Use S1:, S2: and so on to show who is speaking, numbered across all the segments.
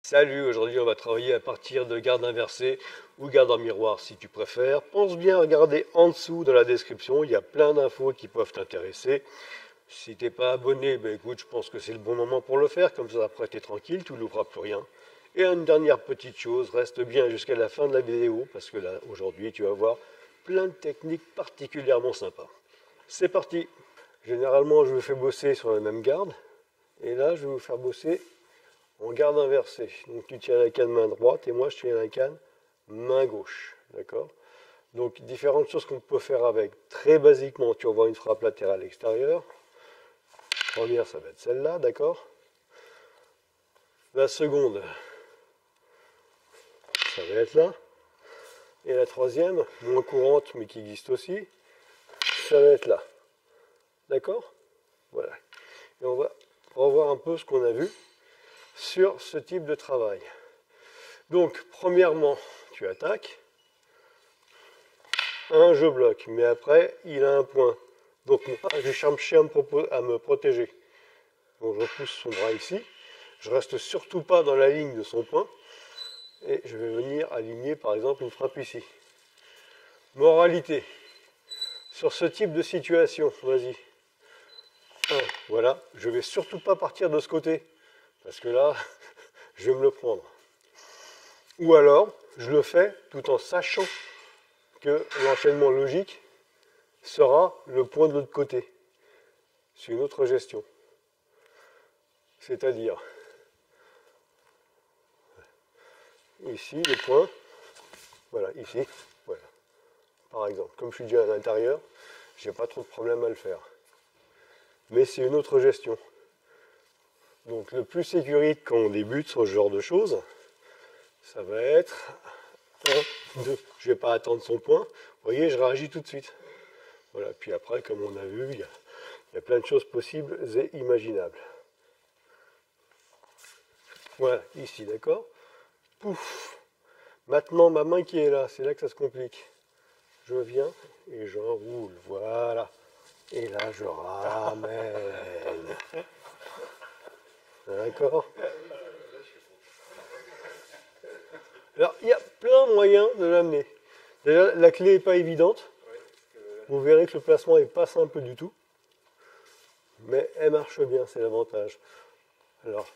S1: Salut, aujourd'hui on va travailler à partir de garde inversée ou garde en miroir si tu préfères. Pense bien à regarder en dessous dans la description, il y a plein d'infos qui peuvent t'intéresser. Si t'es pas abonné, ben écoute, je pense que c'est le bon moment pour le faire, comme ça après t'es tranquille, tu n'ouvras plus rien. Et une dernière petite chose, reste bien jusqu'à la fin de la vidéo, parce que là, aujourd'hui, tu vas voir plein de techniques particulièrement sympas. C'est parti. Généralement, je vous fais bosser sur la même garde, et là, je vais vous faire bosser en garde inversée. Donc tu tiens la canne main droite et moi je tiens la canne main gauche. D'accord? Donc différentes choses qu'on peut faire avec. Très basiquement, tu vas voir une frappe latérale extérieure. Première, ça va être celle-là, d'accord? La seconde, ça va être là. Et la troisième, moins courante mais qui existe aussi, ça va être là. D'accord? Voilà. Et on va revoir un peu ce qu'on a vu sur ce type de travail. Donc, premièrement, tu attaques. Je bloque, mais après, il a un point. Donc, moi, je cherche à me protéger. Donc, je repousse son bras ici. Je reste surtout pas dans la ligne de son point. Et je vais venir aligner, par exemple, une frappe ici. Moralité. Sur ce type de situation, vas-y. Voilà. Je vais surtout pas partir de ce côté. Parce que là, je vais me le prendre. Ou alors, je le fais tout en sachant que l'enchaînement logique sera le point de l'autre côté. C'est une autre gestion. C'est-à-dire, ici, le point, voilà, ici, voilà. Par exemple, comme je suis déjà à l'intérieur, j'ai pas trop de problème à le faire. Mais c'est une autre gestion. Donc le plus sécurité quand on débute sur ce genre de choses, ça va être 1, 2. Je ne vais pas attendre son point. Vous voyez, je réagis tout de suite. Voilà. Puis après, comme on a vu, il y a plein de choses possibles et imaginables. Voilà, ici, d'accord? Pouf! Maintenant, ma main qui est là, c'est là que ça se complique. Je viens et j'enroule. Voilà. Et là, je ramène. D'accord? Alors, il y a plein de moyens de l'amener. Déjà, la clé n'est pas évidente. Vous verrez que le placement n'est pas simple du tout. Mais elle marche bien, c'est l'avantage. Alors,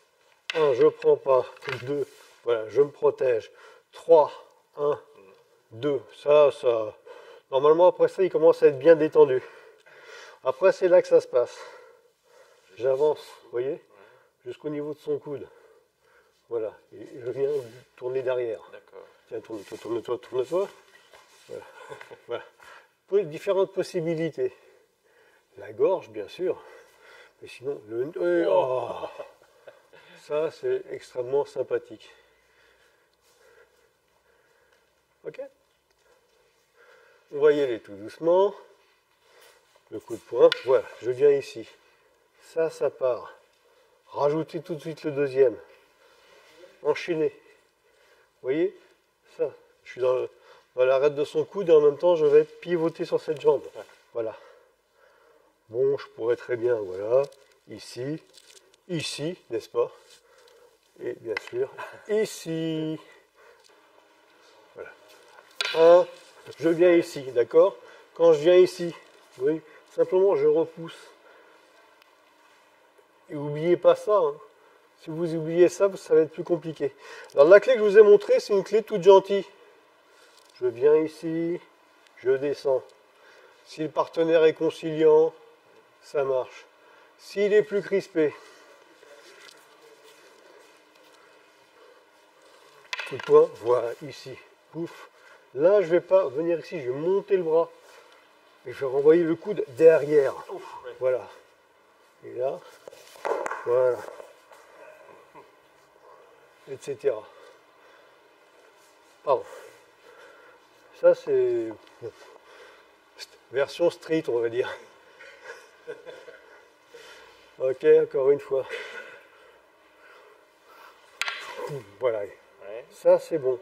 S1: 1, je ne prends pas. 2, voilà, je me protège. 3, 1, 2. Ça. Normalement, après ça, il commence à être bien détendu. Après, c'est là que ça se passe. J'avance, vous voyez, jusqu'au niveau de son coude. Voilà, et je viens tourner derrière. D'accord. Tiens, tourne-toi. Voilà. Voilà. Différentes possibilités. La gorge, bien sûr. Mais sinon, ça, c'est extrêmement sympathique. Ok? On va y aller tout doucement. Le coup de poing. Voilà, je viens ici. Ça part. Rajoutez tout de suite le deuxième. Enchaîner. Vous voyez? Ça. Je suis dans l'arête de son coude et en même temps, je vais pivoter sur cette jambe. Voilà. Bon, je pourrais très bien, voilà, ici, n'est-ce pas? Et bien sûr, ici. Voilà. Je viens ici, d'accord? Quand je viens ici, oui, simplement je repousse. Et n'oubliez pas ça, hein. Si vous oubliez ça, ça va être plus compliqué. Alors la clé que je vous ai montrée, c'est une clé toute gentille. Je viens ici, je descends. Si le partenaire est conciliant, ça marche. S'il est plus crispé, coup de poing, voilà, ici, pouf. Là, je ne vais pas venir ici, je vais monter le bras. Et je vais renvoyer le coude derrière. Voilà. Et là, voilà. Etc. Pardon. Ça, c'est version street, on va dire. Ok, encore une fois. Voilà. Ouais. Ça, c'est bon.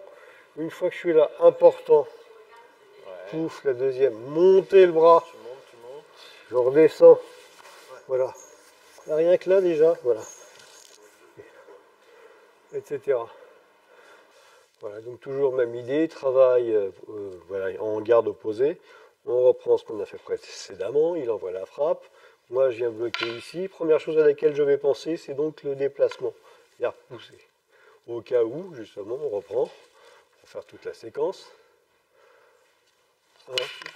S1: Une fois que je suis là, important. Ouais. Pouf, la deuxième. Montez le bras. Tu montes. Je redescends. Ouais. Voilà. Rien que là, déjà, voilà. etc. Voilà, donc toujours même idée, travail voilà, en garde opposée. On reprend ce qu'on a fait précédemment, il envoie la frappe. Moi, je viens bloquer ici. Première chose à laquelle je vais penser, c'est donc le déplacement, c'est-à-dire repousser. Au cas où, justement, on reprend, on va faire toute la séquence.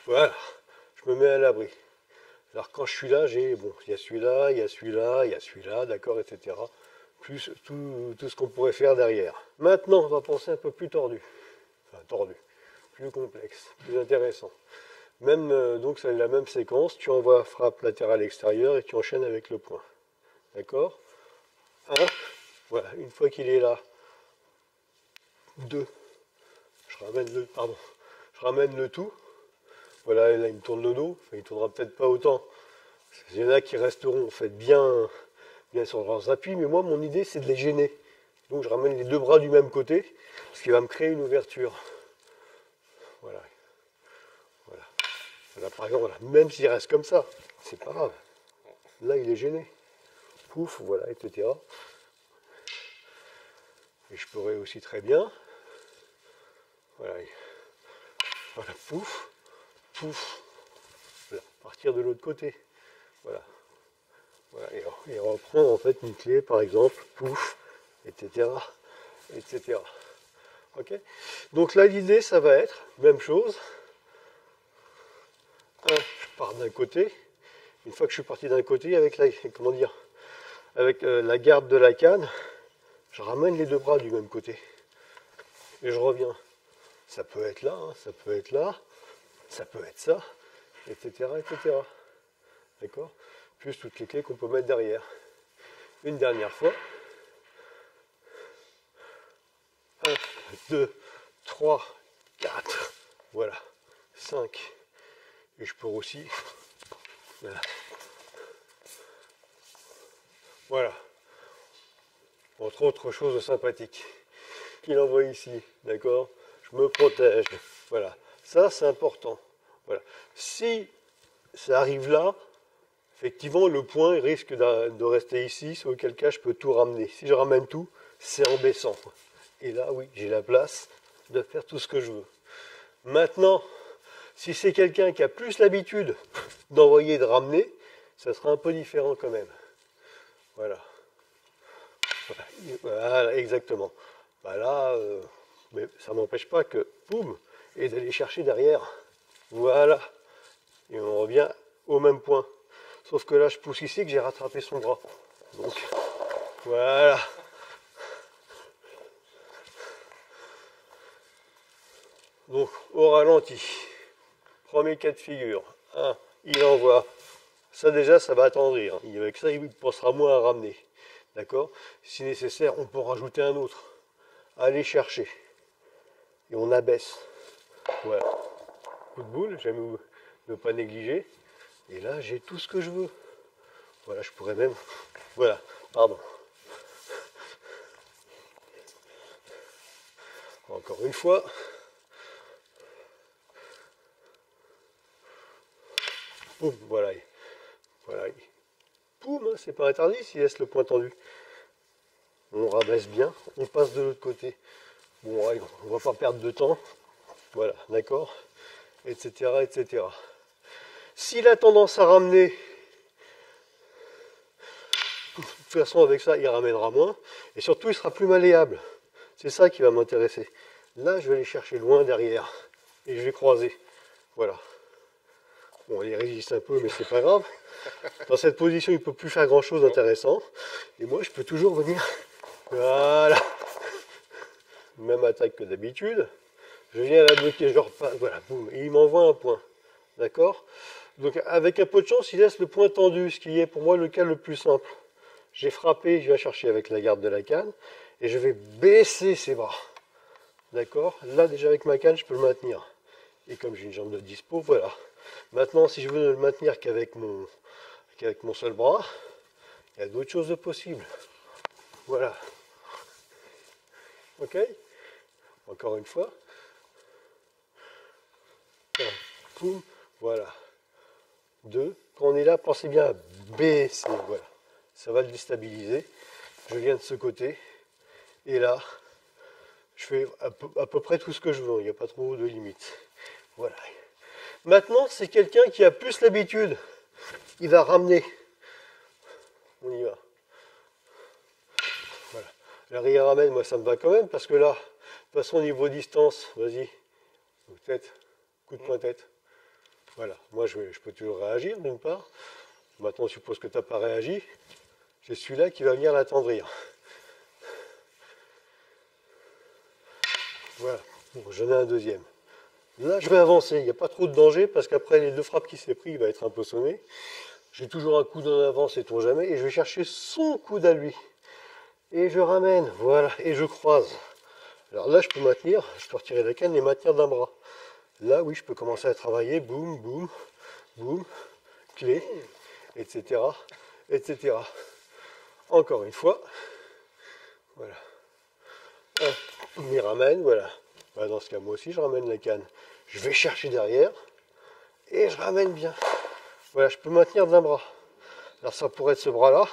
S1: Voilà, je me mets à l'abri. Alors quand je suis là, j'ai, bon, il y a celui-là, il y a celui-là, il y a celui-là, d'accord, etc. Plus tout ce qu'on pourrait faire derrière. Maintenant, on va penser un peu plus tordu. Enfin, tordu, plus complexe, plus intéressant. Même, donc c'est la même séquence, tu envoies frappe latérale extérieure et tu enchaînes avec le point. D'accord? 1, voilà, une fois qu'il est là. 2, je ramène le tout. Voilà, là il me tourne le dos, enfin, il ne tournera peut-être pas autant. Il y en a qui resteront en fait bien sur leurs appuis, mais moi mon idée c'est de les gêner. Donc je ramène les deux bras du même côté, ce qui va me créer une ouverture. Voilà. Voilà. Là, par exemple, voilà. Même s'il reste comme ça, c'est pas grave. Là il est gêné. Pouf, voilà, etc. Et je pourrais aussi très bien. Voilà. Voilà, pouf, pouf. Voilà, partir de l'autre côté. Voilà. Voilà. Et reprendre en fait une clé, par exemple, pouf, etc. etc. Ok. Donc là l'idée ça va être, même chose. Je pars d'un côté. Une fois que je suis parti d'un côté, avec la, comment dire, avec la garde de la canne, je ramène les deux bras du même côté. Et je reviens. Ça peut être là, hein, ça peut être là, ça peut être ça, etc. etc. D'accord? Plus toutes les clés qu'on peut mettre derrière. Une dernière fois. 1, 2, 3, 4. Voilà. 5. Et je peux aussi. Voilà. Voilà. Entre autres choses sympathiques. Qu'il envoie ici. D'accord? Je me protège. Voilà. Ça, c'est important. Voilà. Si ça arrive là, effectivement, le point risque de rester ici, sur auquel cas je peux tout ramener. Si je ramène tout, c'est en baissant. Et là, oui, j'ai la place de faire tout ce que je veux. Maintenant, si c'est quelqu'un qui a plus l'habitude d'envoyer et de ramener, ça sera un peu différent quand même. Voilà. Voilà, exactement. Bah là, mais ça ne m'empêche pas que, boum, et d'aller chercher derrière. Voilà. Et on revient au même point. Sauf que là, je pousse ici que j'ai rattrapé son bras. Donc, voilà. Donc, au ralenti. Premier cas de figure. 1, il envoie. Ça déjà, ça va attendrir. Avec ça, il pensera moins à ramener. D'accord? Si nécessaire, on peut en rajouter un autre. Aller chercher. Et on abaisse. Voilà. Coup de boule, j'aime ne pas négliger. Et là, j'ai tout ce que je veux. Voilà, je pourrais même... Voilà, pardon. Encore une fois. Boum, voilà. Voilà. Boum, hein, c'est pas interdit s'il laisse le point tendu. On rabaisse bien, on passe de l'autre côté. Bon, allez, on va pas perdre de temps. Voilà, d'accord, etc., etc. S'il a tendance à ramener, de toute façon avec ça, il ramènera moins. Et surtout, il sera plus malléable. C'est ça qui va m'intéresser. Là, je vais aller chercher loin derrière. Et je vais croiser. Voilà. Bon, il résiste un peu, mais c'est pas grave. Dans cette position, il ne peut plus faire grand chose d'intéressant. Et moi, je peux toujours venir. Voilà. Même attaque que d'habitude. Je viens la bloquer, je repasse. Voilà, boum. Et il m'envoie un point. D'accord? Donc, avec un peu de chance, il laisse le point tendu, ce qui est pour moi le cas le plus simple. J'ai frappé, je viens chercher avec la garde de la canne. Et je vais baisser ses bras. D'accord? Là, déjà avec ma canne, je peux le maintenir. Et comme j'ai une jambe de dispo, voilà. Maintenant, si je veux ne le maintenir qu'avec mon seul bras, il y a d'autres choses possibles. Voilà. Ok? Encore une fois. Boum. Voilà. 2. Quand on est là, pensez bien à baisser. Voilà. Ça va le déstabiliser. Je viens de ce côté. Et là, je fais à peu près tout ce que je veux, il n'y a pas trop de limites. Voilà. Maintenant, c'est quelqu'un qui a plus l'habitude. Il va ramener. On y va. Voilà. L'arrière ramène, moi ça me va quand même, parce que là, de toute façon, au niveau distance, vas-y. Tête, coup de poing tête. Voilà. Moi, je peux toujours réagir, d'une part. Maintenant, on suppose que tu n'as pas réagi. C'est celui-là qui va venir l'attendrir. Voilà. Bon, j'en ai un deuxième. Là, je vais avancer. Il n'y a pas trop de danger, parce qu'après les 2 frappes qu'il s'est pris, il va être un peu sonné. J'ai toujours un coude en avant, sait-on jamais, et je vais chercher son coude à lui. Et je ramène, voilà, et je croise. Alors là, je peux maintenir, je peux retirer la canne et maintenir d'un bras. Là, oui, je peux commencer à travailler, boum, boum, boum, clé, etc., etc. Encore une fois, voilà. On y ramène, voilà. Bah, dans ce cas, moi aussi, je ramène la canne. Je vais chercher derrière, et je ramène bien. Voilà, je peux maintenir d'un bras. Alors ça pourrait être ce bras-là,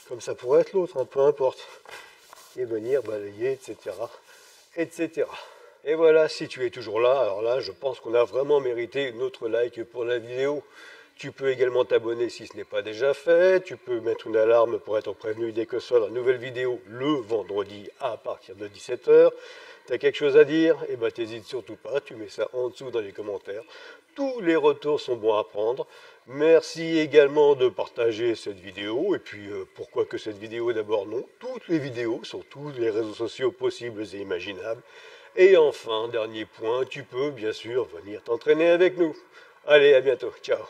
S1: comme ça pourrait être l'autre, hein, peu importe. Et venir balayer, etc., etc. Et voilà, si tu es toujours là, alors là, je pense qu'on a vraiment mérité notre like pour la vidéo. Tu peux également t'abonner si ce n'est pas déjà fait. Tu peux mettre une alarme pour être prévenu dès que sort la nouvelle vidéo le vendredi à partir de 17 h. Tu as quelque chose à dire? Eh ben, t'hésites surtout pas, tu mets ça en dessous dans les commentaires. Tous les retours sont bons à prendre. Merci également de partager cette vidéo. Et puis, pourquoi que cette vidéo d'abord? Non, toutes les vidéos sur tous les réseaux sociaux possibles et imaginables. Et enfin, dernier point, tu peux bien sûr venir t'entraîner avec nous. Allez, à bientôt. Ciao.